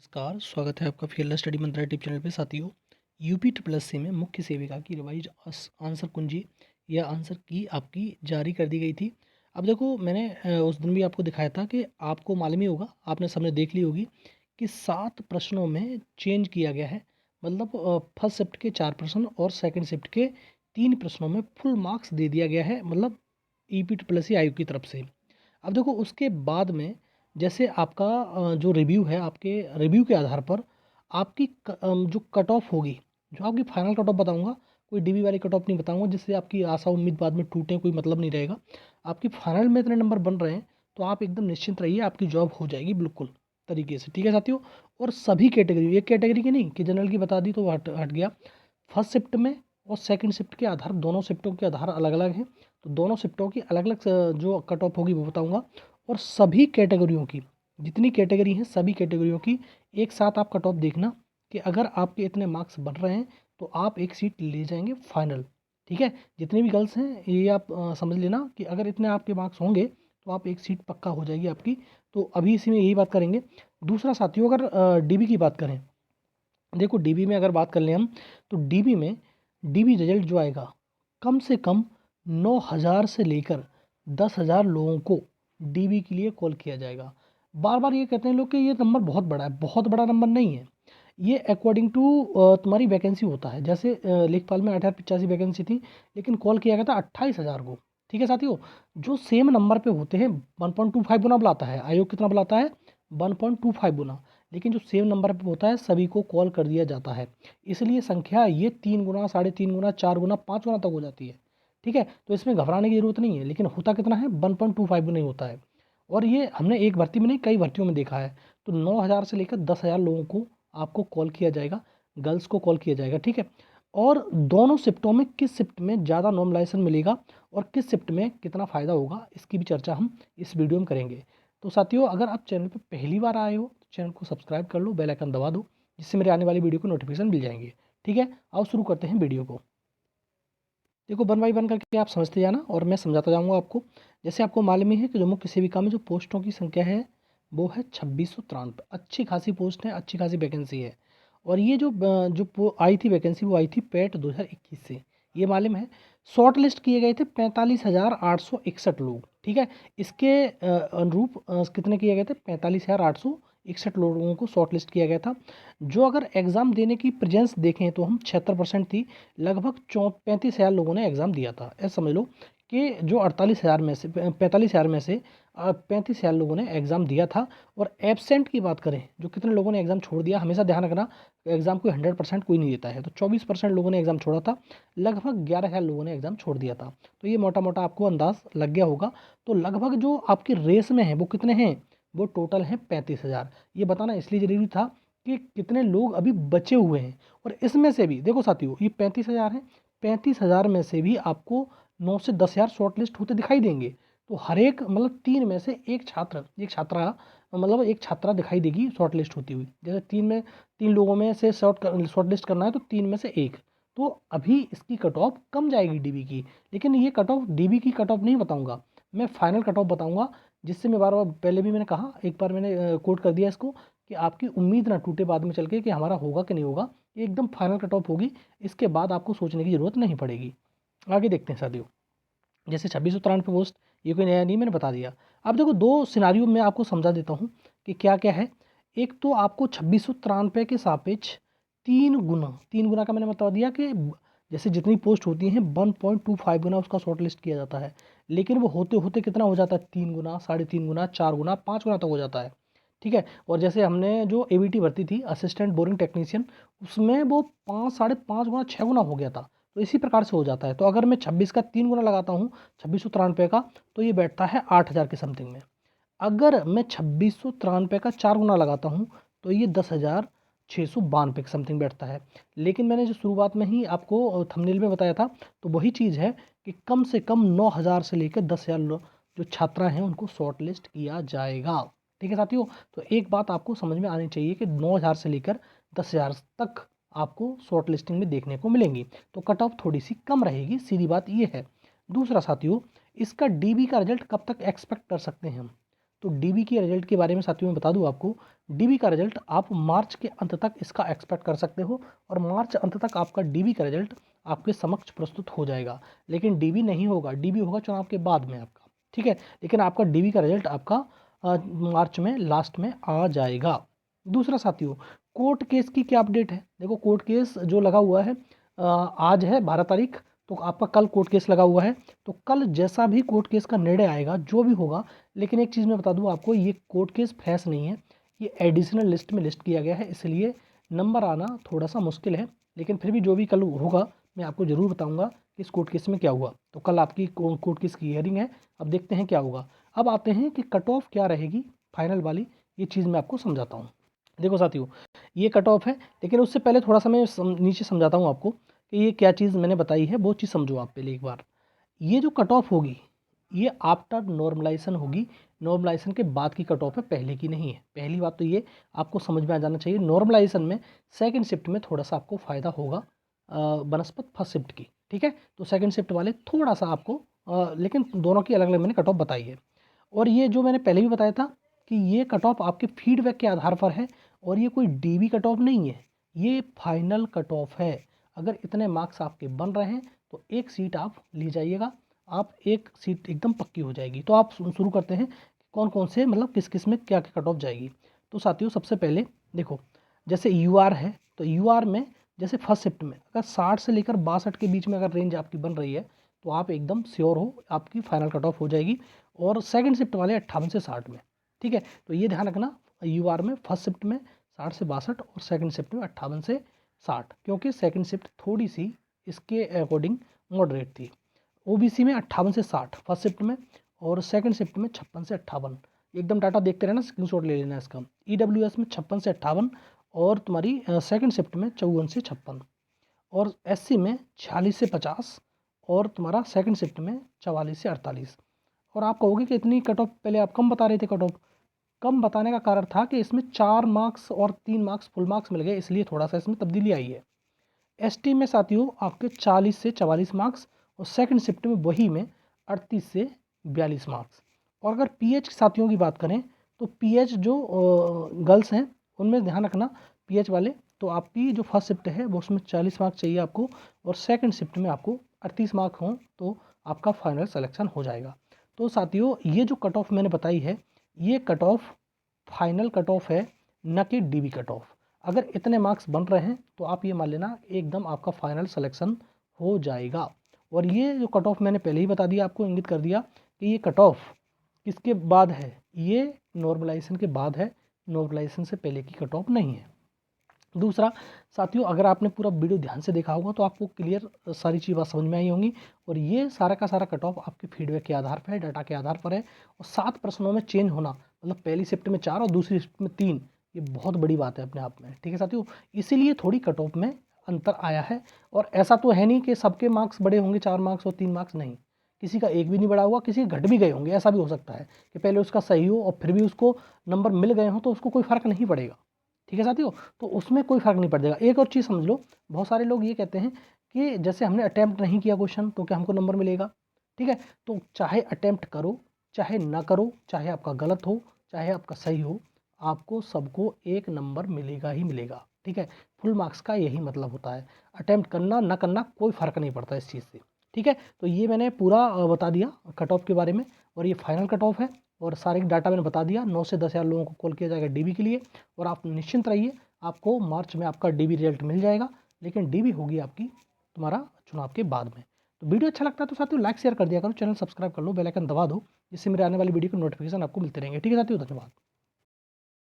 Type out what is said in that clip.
नमस्कार, स्वागत है आपका फीयरलेस स्टडी मंत्रा यूट्यूब चैनल पे। साथियों, यूपी ट्रिपल एस सी में मुख्य सेविका की रिवाइज आंसर कुंजी या आंसर की आपकी जारी कर दी गई थी। अब देखो, मैंने उस दिन भी आपको दिखाया था कि आपको मालूम ही होगा, आपने सबने देख ली होगी कि 7 प्रश्नों में चेंज किया गया है। मतलब फर्स्ट शिफ्ट के 4 प्रश्न और सेकंड शिफ्ट के 3 प्रश्नों में फुल मार्क्स दे दिया गया है, मतलब यूपी ट्रिपल एस सी आयोग की तरफ से। अब देखो, उसके बाद में जैसे आपका जो रिव्यू है, आपके रिव्यू के आधार पर आपकी जो कट ऑफ होगी, जो आपकी फाइनल कट ऑफ बताऊंगा, कोई डीबी वाली कट ऑफ नहीं बताऊंगा जिससे आपकी आशा उम्मीद बाद में टूटे, कोई मतलब नहीं रहेगा। आपकी फाइनल में इतने नंबर बन रहे हैं तो आप एकदम निश्चिंत रहिए, आपकी जॉब हो जाएगी बिल्कुल तरीके से। ठीक है साथियों, और सभी कैटेगरी, एक कैटेगरी की नहीं कि जनरल की बता दी तो वो हट हट गया। फर्स्ट शिफ्ट में और सेकंड शिफ्ट के आधार, दोनों शिफ्टों के आधार अलग अलग हैं, तो दोनों शिफ्टों की अलग अलग जो कट ऑफ होगी वो बताऊंगा। और सभी कैटेगरियों की, जितनी कैटेगरी हैं सभी कैटेगरियों की एक साथ आप कट ऑफ देखना कि अगर आपके इतने मार्क्स बन रहे हैं तो आप एक सीट ले जाएंगे फाइनल। ठीक है, जितने भी गर्ल्स हैं ये आप समझ लेना कि अगर इतने आपके मार्क्स होंगे तो आप एक सीट पक्का हो जाएगी आपकी। तो अभी इसी में यही बात करेंगे। दूसरा साथियों, अगर डीबी की बात करें, देखो डीबी में अगर बात कर लें हम, तो डीबी में डीबी रिजल्ट जो आएगा, कम से कम 9,000 से लेकर 10,000 लोगों को डीबी के लिए कॉल किया जाएगा। बार बार ये कहते हैं लोग कि ये नंबर बहुत बड़ा है, बहुत बड़ा नंबर नहीं है। ये अकॉर्डिंग टू तुम्हारी वैकेंसी होता है। जैसे लेखपाल में 1885 वैकेंसी थी, लेकिन कॉल किया गया था 28,000 को। ठीक है साथियों, जो सेम नंबर पे होते हैं 1.25 गुना बुलाता है आयोग, कितना बुलाता है 1.25 गुना, लेकिन जो सेम नंबर पे होता है सभी को कॉल कर दिया जाता है। इसलिए संख्या ये 3 गुना, 3.5 गुना, 4 गुना, 5 गुना तक हो जाती है। ठीक है, तो इसमें घबराने की जरूरत नहीं है, लेकिन होता कितना है 1.25 गुना ही होता है। और ये हमने एक भर्ती में नहीं, कई भर्तियों में देखा है। तो 9,000 से लेकर 10,000 लोगों को आपको कॉल किया जाएगा, गर्ल्स को कॉल किया जाएगा। ठीक है, और दोनों शिफ्टों में किस शिफ्ट में ज़्यादा नॉमिनेशन मिलेगा और किस शिफ्ट में कितना फ़ायदा होगा, इसकी भी चर्चा हम इस वीडियो में करेंगे। तो साथियों, अगर आप चैनल पर पहली बार आए हो तो चैनल को सब्सक्राइब कर लो, बेल आइकन दबा दो, जिससे मेरे आने वाली वीडियो को नोटिफिकेशन मिल जाएंगे। ठीक है, आओ शुरू करते हैं वीडियो को। देखो, 1 बाई 1 करके आप समझते जाना और मैं समझाता जाऊंगा आपको। जैसे आपको मालूम ही है कि जो मुख्य सेविका में जो पोस्टों की संख्या है वो है 2693। अच्छी खासी पोस्ट है, अच्छी खासी वैकेंसी है। और ये जो आई थी वैकेंसी, वो आई थी पेट 2021 से, ये मालूम है। शॉर्ट लिस्ट किए गए थे 45,861 लोग। ठीक है, इसके अनुरूप कितने किए गए थे, 45,861 लोगों को शॉर्ट लिस्ट किया गया था। जो अगर एग्ज़ाम देने की प्रेजेंस देखें तो हम 76% थी, लगभग 35,000 लोगों ने एग्ज़ाम दिया था। ऐसा समझ लो कि जो 48,000 में से 45,000 में से 35,000 लोगों ने एग्ज़ाम दिया था। और एब्सेंट की बात करें, जो कितने लोगों ने एग्ज़ाम छोड़ दिया, हमेशा ध्यान रखना एग्ज़ाम को 100% कोई नहीं देता है, तो 24% लोगों ने एग्ज़ाम छोड़ा था, लगभग 11,000 लोगों ने एग्ज़ाम छोड़ दिया था। तो ये मोटा मोटा आपको अंदाज लग गया होगा। तो लगभग जो आपकी रेस में है वो कितने हैं, वो टोटल हैं 35,000। ये बताना इसलिए ज़रूरी था कि कितने लोग अभी बचे हुए हैं। और इसमें से भी देखो साथियों, ये 35,000 है, 35,000 में से भी आपको 9 से 10,000 शॉर्ट लिस्ट होते दिखाई देंगे। तो हर एक, मतलब 3 में से एक छात्र, एक छात्रा, मतलब एक छात्रा दिखाई देगी शॉर्ट लिस्ट होती हुई। जैसे 3 लोगों में से शॉर्ट लिस्ट करना है तो 3 में से एक। तो अभी इसकी कट ऑफ कम जाएगी डीबी की, लेकिन ये कट ऑफ डीबी की कट ऑफ नहीं बताऊंगा, मैं फाइनल कट ऑफ बताऊंगा। जिससे मैं बार बार, पहले भी मैंने कहा, एक बार मैंने कोट कर दिया इसको, कि आपकी उम्मीद ना टूटे बाद में चल के कि हमारा होगा कि नहीं होगा। ये एकदम फाइनल कट ऑफ होगी, इसके बाद आपको सोचने की ज़रूरत नहीं पड़ेगी। आगे देखते हैं साथियों। जैसे 2693 पोस्ट, ये कोई नया नहीं, मैंने बता दिया। अब देखो, 2 सिनारियो में आपको समझा देता हूँ कि क्या क्या है। एक तो आपको 2693 के सापेक्ष 3 गुना का मैंने बता दिया कि जैसे जितनी पोस्ट होती हैं 1.25 गुना उसका शॉर्ट लिस्ट किया जाता है, लेकिन वो होते होते कितना हो जाता है, 3 गुना, 3.5 गुना, 4 गुना, 5 गुना तक हो जाता है। ठीक है, और जैसे हमने जो एबीटी भर्ती थी, असिस्टेंट बोरिंग टेक्नीशियन, उसमें वो 5, 5.5 गुना, 6 गुना हो गया था। तो इसी प्रकार से हो जाता है। तो अगर मैं 26 का 3 गुना लगाता हूँ, 2693 का, तो ये बैठता है 8,000 के समथिंग में। अगर मैं 2693 का 4 गुना लगाता हूँ तो ये 10,692 के समथिंग बैठता है। लेकिन मैंने जो शुरुआत में ही आपको थंबनेल में बताया था, तो वही चीज़ है कि कम से कम 9,000 से लेकर 10,000 जो छात्रा हैं उनको शॉर्ट लिस्ट किया जाएगा। ठीक है साथियों, तो एक बात आपको समझ में आनी चाहिए कि 9,000 से लेकर 10,000 तक आपको शॉर्ट लिस्टिंग में देखने को मिलेंगी। तो कट ऑफ थोड़ी सी कम रहेगी, सीधी बात ये है। दूसरा साथियों, इसका डीबी का रिजल्ट कब तक एक्सपेक्ट कर सकते हैं हम, तो डीबी के रिजल्ट के बारे में साथियों मैं बता दूं आपको, डीबी का रिजल्ट आप मार्च के अंत तक इसका एक्सपेक्ट कर सकते हो और मार्च अंत तक आपका डीबी का रिजल्ट आपके समक्ष प्रस्तुत हो जाएगा। लेकिन डीबी नहीं होगा, डीबी होगा चुनाव के बाद में आपका, ठीक है। लेकिन आपका डीबी का रिजल्ट आपका मार्च में लास्ट में आ जाएगा। दूसरा साथियों, कोर्ट केस की क्या अपडेट है? देखो कोर्ट केस जो लगा हुआ है, आज है 12 तारीख, तो आपका कल कोर्ट केस लगा हुआ है। तो कल जैसा भी कोर्ट केस का निर्णय आएगा, जो भी होगा, लेकिन एक चीज़ मैं बता दूं आपको, ये कोर्ट केस फ्रेश नहीं है, ये एडिशनल लिस्ट में लिस्ट किया गया है, इसलिए नंबर आना थोड़ा सा मुश्किल है। लेकिन फिर भी जो भी कल होगा मैं आपको ज़रूर बताऊंगा कि इस कोर्ट केस में क्या हुआ। तो कल आपकी कोर्ट केस की हियरिंग है, अब देखते हैं क्या होगा। अब आते हैं कि कट ऑफ क्या रहेगी फाइनल वाली, ये चीज़ मैं आपको समझाता हूँ। देखो साथियों, ये कट ऑफ है, लेकिन उससे पहले थोड़ा सा मैं नीचे समझाता हूँ आपको कि ये क्या चीज़ मैंने बताई है, वो चीज़ समझो आप पहले एक बार। ये जो कट ऑफ होगी ये आफ्टर नॉर्मलाइजेशन होगी, नॉर्मलाइजेशन के बाद की कट ऑफ है, पहले की नहीं है। पहली बात तो ये आपको समझ में आ जाना चाहिए। नॉर्मलाइजेशन में सेकंड शिफ्ट में थोड़ा सा आपको फ़ायदा होगा बनस्पत फर्स्ट शिफ्ट की, ठीक है। तो सेकंड शिफ्ट वाले थोड़ा सा आपको लेकिन दोनों की अलग अलग मैंने कट ऑफ बताई है। और ये जो मैंने पहले भी बताया था कि ये कट ऑफ आपके फीडबैक के आधार पर है और ये कोई डीबी कट ऑफ नहीं है, ये फाइनल कट ऑफ है। अगर इतने मार्क्स आपके बन रहे हैं तो एक सीट आप ले जाइएगा, आप एक सीट एकदम पक्की हो जाएगी। तो आप शुरू करते हैं कौन कौन से मतलब किस किस में क्या क्या कट ऑफ जाएगी। तो साथियों सबसे पहले देखो, जैसे यूआर है, तो यूआर में जैसे फर्स्ट शिफ्ट में अगर 60 से लेकर 62 के बीच में अगर रेंज आपकी बन रही है तो आप एकदम श्योर हो आपकी फाइनल कट ऑफ हो जाएगी। और सेकंड शिफ्ट वाले 58 से 60 में, ठीक है। तो ये ध्यान रखना, यूआर में फर्स्ट शिफ्ट में 60 से 62 और सेकंड शिफ्ट में 58 से 60, क्योंकि सेकंड शिफ्ट थोड़ी सी इसके अकॉर्डिंग मॉडरेट थी। ओबीसी में 58 से 60 फर्स्ट शिफ्ट में और सेकंड शिफ्ट में 56 से 58। एकदम डाटा देखते रहना, स्क्रीनशॉट ले लेना इसका। ईडब्ल्यूएस में 56 से 58 और तुम्हारी सेकंड शिफ्ट में 54 से 56 और एससी में 46 से 50 और तुम्हारा सेकंड शिफ्ट में 44 से 48। और आप कहोगे कि इतनी कट ऑफ पहले आप कम बता रहे थे। कट ऑफ कम बताने का कारण था कि इसमें 4 मार्क्स और 3 मार्क्स फुल मार्क्स मिल गए, इसलिए थोड़ा सा इसमें तब्दीली आई है। एसटी में साथियों आपके 40 से 44 मार्क्स और सेकंड शिफ्ट में वही में 38 से 42 मार्क्स। और अगर पीएच साथियों की बात करें तो पीएच जो गर्ल्स हैं उनमें ध्यान रखना, पीएच वाले तो आपकी जो फर्स्ट शिफ्ट है वो उसमें 40 मार्क्स चाहिए आपको और सेकंड शिफ्ट में आपको 38 मार्क हों तो आपका फाइनल सिलेक्शन हो जाएगा। तो साथियों ये जो कट ऑफ मैंने बताई है ये cut off final cut off है, न कि डीबी कट ऑफ। अगर इतने मार्क्स बन रहे हैं तो आप ये मान लेना एकदम आपका फाइनल सिलेक्शन हो जाएगा। और ये जो कट ऑफ मैंने पहले ही बता दिया, आपको इंगित कर दिया कि ये कट ऑफ किसके बाद है, ये नॉर्मलाइजेशन के बाद है, नॉर्मलाइजेशन से पहले की कट ऑफ नहीं है। दूसरा साथियों, अगर आपने पूरा वीडियो ध्यान से देखा होगा तो आपको क्लियर सारी चीज़ बात समझ में आई होंगी। और ये सारा का सारा कट ऑफ आपके फीडबैक के आधार पर है, डाटा के आधार पर है। और 7 प्रश्नों में चेंज होना, मतलब पहली शिफ्ट में 4 और दूसरी शिफ्ट में 3, ये बहुत बड़ी बात है अपने आप में, ठीक है साथियों। इसीलिए थोड़ी कट ऑफ में अंतर आया है। और ऐसा तो है नहीं कि सबके मार्क्स बड़े होंगे, 4 मार्क्स और 3 मार्क्स, नहीं। किसी का एक भी नहीं बढ़ा हुआ, किसी के घट भी गए होंगे, ऐसा भी हो सकता है कि पहले उसका सही हो और फिर भी उसको नंबर मिल गए हों तो उसको कोई फ़र्क नहीं पड़ेगा, ठीक है साथियों। तो उसमें कोई फ़र्क नहीं पड़ जाएगा। एक और चीज़ समझ लो, बहुत सारे लोग ये कहते हैं कि जैसे हमने अटैम्प्ट नहीं किया क्वेश्चन तो क्या हमको नंबर मिलेगा, ठीक है। तो चाहे अटैम्प्ट करो चाहे ना करो, चाहे आपका गलत हो चाहे आपका सही हो, आपको सबको एक नंबर मिलेगा ही मिलेगा, ठीक है। फुल मार्क्स का यही मतलब होता है, अटैम्प्ट करना ना करना कोई फ़र्क नहीं पड़ता इस चीज़ से, ठीक है। तो ये मैंने पूरा बता दिया कट ऑफ के बारे में और ये फाइनल कट ऑफ है और सारे डाटा मैंने बता दिया। 9 से 10 हज़ार लोगों को कॉल किया जाएगा डीबी के लिए और आप निश्चिंत रहिए, आपको मार्च में आपका डीबी रिजल्ट मिल जाएगा। लेकिन डीबी होगी आपकी तुम्हारा चुनाव के बाद में। तो वीडियो अच्छा लगता है तो साथियों लाइक शेयर कर दिया करो, चैनल सब्सक्राइब कर लो, बेल आइकन दबा दो, जिससे मेरे आने वाली वीडियो के नोटिफिकेशन आपको मिलते रहेंगे, ठीक है साथियों। धन्यवाद।